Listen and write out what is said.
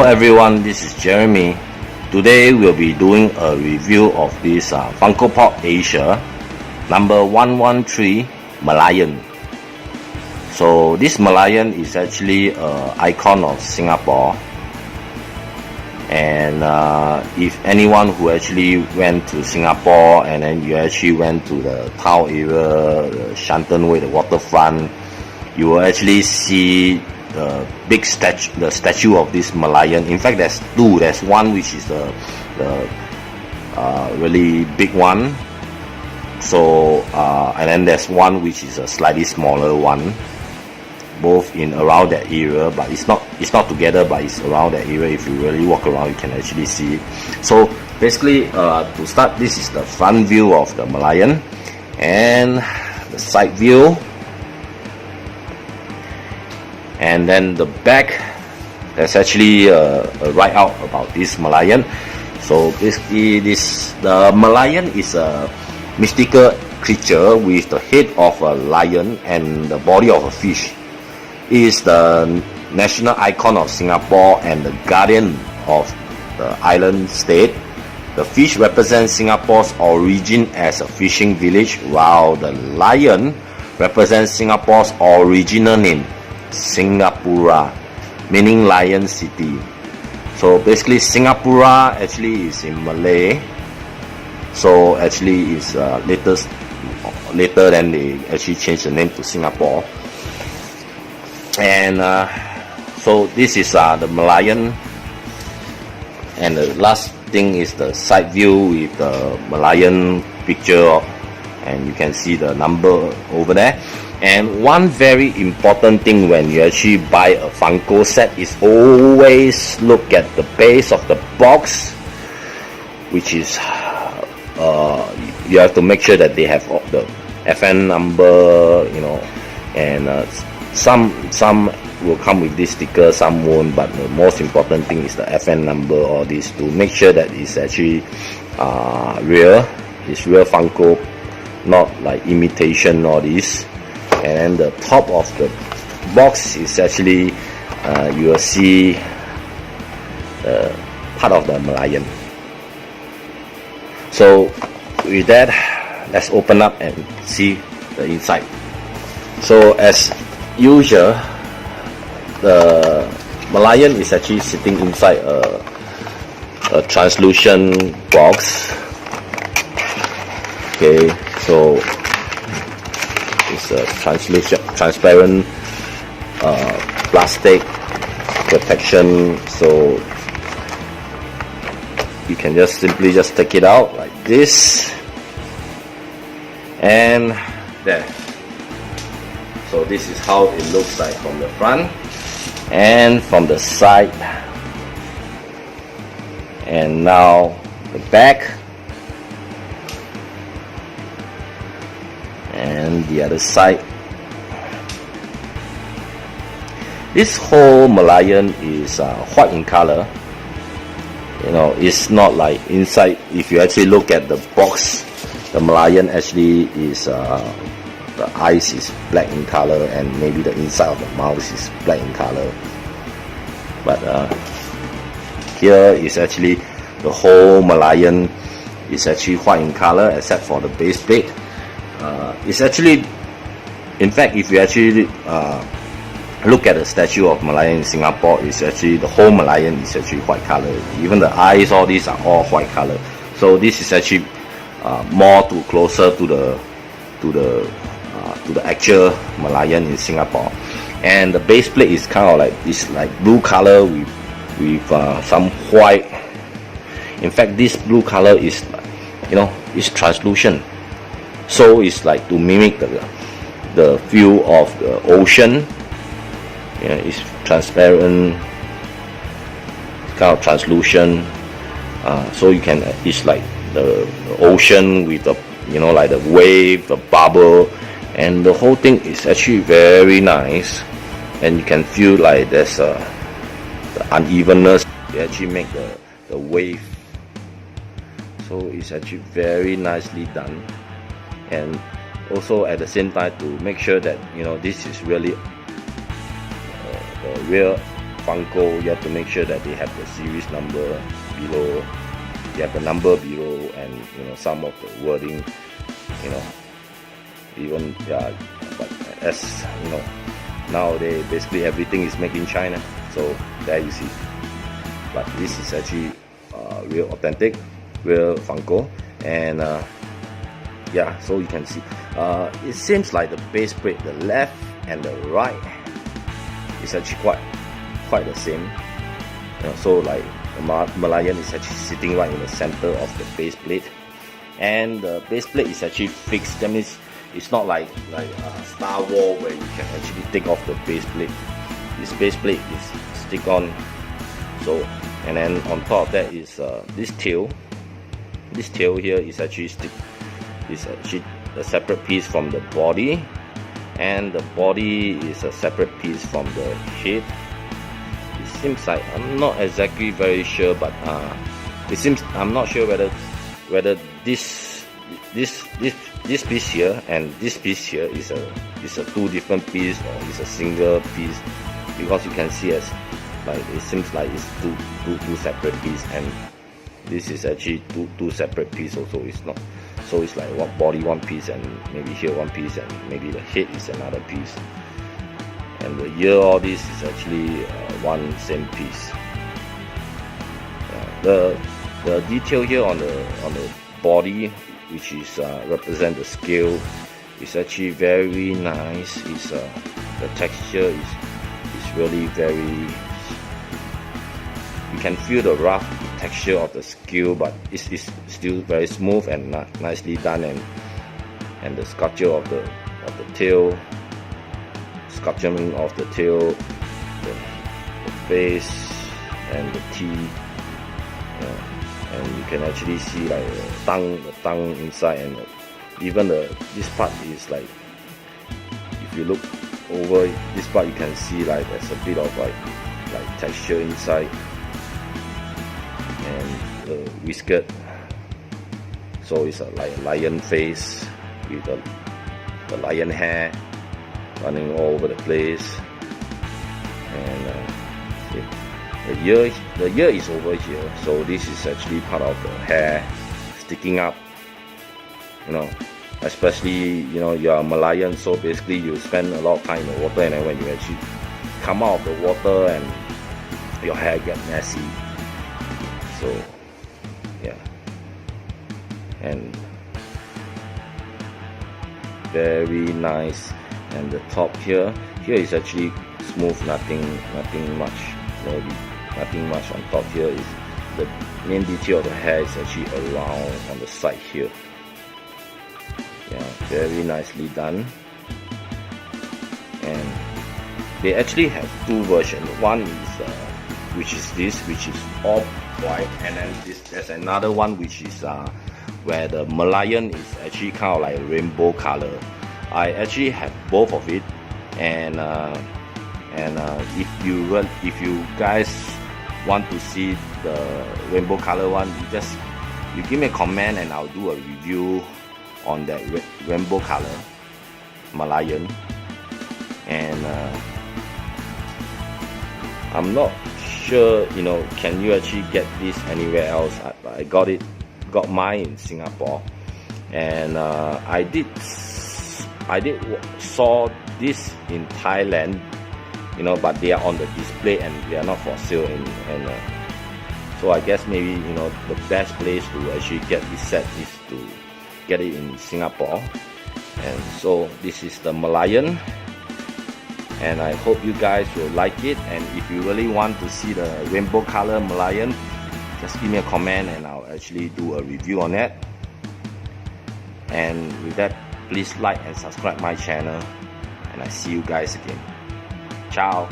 everyone, this is Jeremy. Today we'll be doing a review of this Funko Pop Asia number 113 Merlion. So this Merlion is actually an icon of Singapore, and if anyone who actually went to Singapore and then you actually went to the town area, the Shenton Way, the waterfront, you will actually see the big statue of this Merlion. In fact, there's two. There's one which is the really big one. So and then there's one which is a slightly smaller one. Both in around that area, but it's not together, but it's around that area. If you really walk around, you can actually see it. So basically, to start, this is the front view of the Merlion, and the side view. And then the back, there's actually a write-out about this Merlion. So basically, the Merlion is a mystical creature with the head of a lion and the body of a fish. It is the national icon of Singapore and the guardian of the island state. The fish represents Singapore's origin as a fishing village, while the lion represents Singapore's original name, Singapura, meaning Lion City. So basically, Singapura actually is in Malay. So actually, it's later than they actually changed the name to Singapore. And so this is the Merlion. And the last thing is the side view with the Merlion picture, and you can see the number over there. And one very important thing when you actually buy a Funko set is always look at the base of the box, which is you have to make sure that they have the FN number, you know, and some will come with this sticker, some won't, but the most important thing is the FN number, all this, to make sure that it's actually real, it's real Funko, not like imitation, all this. And the top of the box is actually you will see part of the Merlion. So with that, let's open up and see the inside. So as usual, the Merlion is actually sitting inside a translucent box. Okay, so it's a transparent plastic protection, so you can simply take it out like this, and there. So this is how it looks like from the front and from the side. And now the back and the other side. This whole Merlion is white in color. You know, it's not like inside. If you actually look at the box, the Merlion actually is the eyes is black in color, and maybe the inside of the mouth is black in color. But here is actually the whole Merlion is actually white in color, except for the base plate. It's actually, in fact, if you actually look at the statue of Merlion in Singapore, it's actually the whole Merlion is actually white color. Even the eyes, all these are all white color. So this is actually more closer to the actual Merlion in Singapore. And the base plate is kind of like this, like blue color with some white. In fact, this blue color is, you know, it's translucent. So it's like to mimic the view of the ocean. You know, it's transparent, kind of translucent. So you can, it's like the ocean with the, you know, like the wave, the bubble, and the whole thing is actually very nice. And you can feel like there's the unevenness. They actually make the wave. So it's actually very nicely done. And also at the same time to make sure that, you know, this is really the real Funko, you have to make sure that they have the series number below. You have the number below, and you know, some of the wording, you know, even but as you know, nowadays basically everything is made in China. So there you see. But this is actually real authentic, real Funko, and yeah, so you can see it seems like the base plate, the left and the right, is actually quite the same. You know, so like the Merlion is actually sitting right in the center of the base plate, and the base plate is actually fixed. That means it's not like Star Wars where you can actually take off the base plate. This base plate is stick on. So, and then on top of that is this tail. This tail here is actually a separate piece from the body, and the body is a separate piece from the head. It seems like, I'm not exactly very sure, but it seems, I'm not sure whether this piece here and this piece here is a two different piece or is a single piece, because you can see as like it seems like it's two separate pieces, and this is actually two separate pieces also. It's not, so it's like one body one piece, and maybe here one piece, and maybe the head is another piece, and the ear, all this is actually one same piece. The detail here on the body, which is represent the scale, is actually very nice. It's the texture is really very, you can feel the rough texture of the scale, but it's still very smooth and nicely done, and the sculpture of the tail, sculpturing of the tail, the face and the teeth, and you can actually see like the tongue inside, and even this part is like, if you look over this part, you can see like there's a bit of like texture inside, and the whisker, so it's like a lion face with the lion hair running all over the place, and the ear is over here, so this is actually part of the hair sticking up, you know, especially, you know, you're a Merlion, so basically you spend a lot of time in the water, and then when you actually come out of the water, and your hair gets messy. So yeah, and very nice. And the top here is actually smooth, nothing much, nothing much on top. Here is the main detail of the hair is actually around on the side here. Yeah, very nicely done. And they actually have two versions. One is which is all white, and then there's another one which is where the Merlion is actually kind of like rainbow color. I actually have both of it, and if you guys want to see the rainbow color one, you give me a comment, and I'll do a review on that rainbow color Merlion. And I'm not sure, you know, can you actually get this anywhere else? I got mine in Singapore, and I did saw this in Thailand, you know, but they are on the display and they are not for sale, and so I guess maybe, you know, the best place to actually get this set is to get it in Singapore. And so this is the Merlion, and I hope you guys will like it. And if you really want to see the rainbow color Merlion, just give me a comment and I'll actually do a review on that. And with that, please like and subscribe my channel, and I see you guys again. Ciao.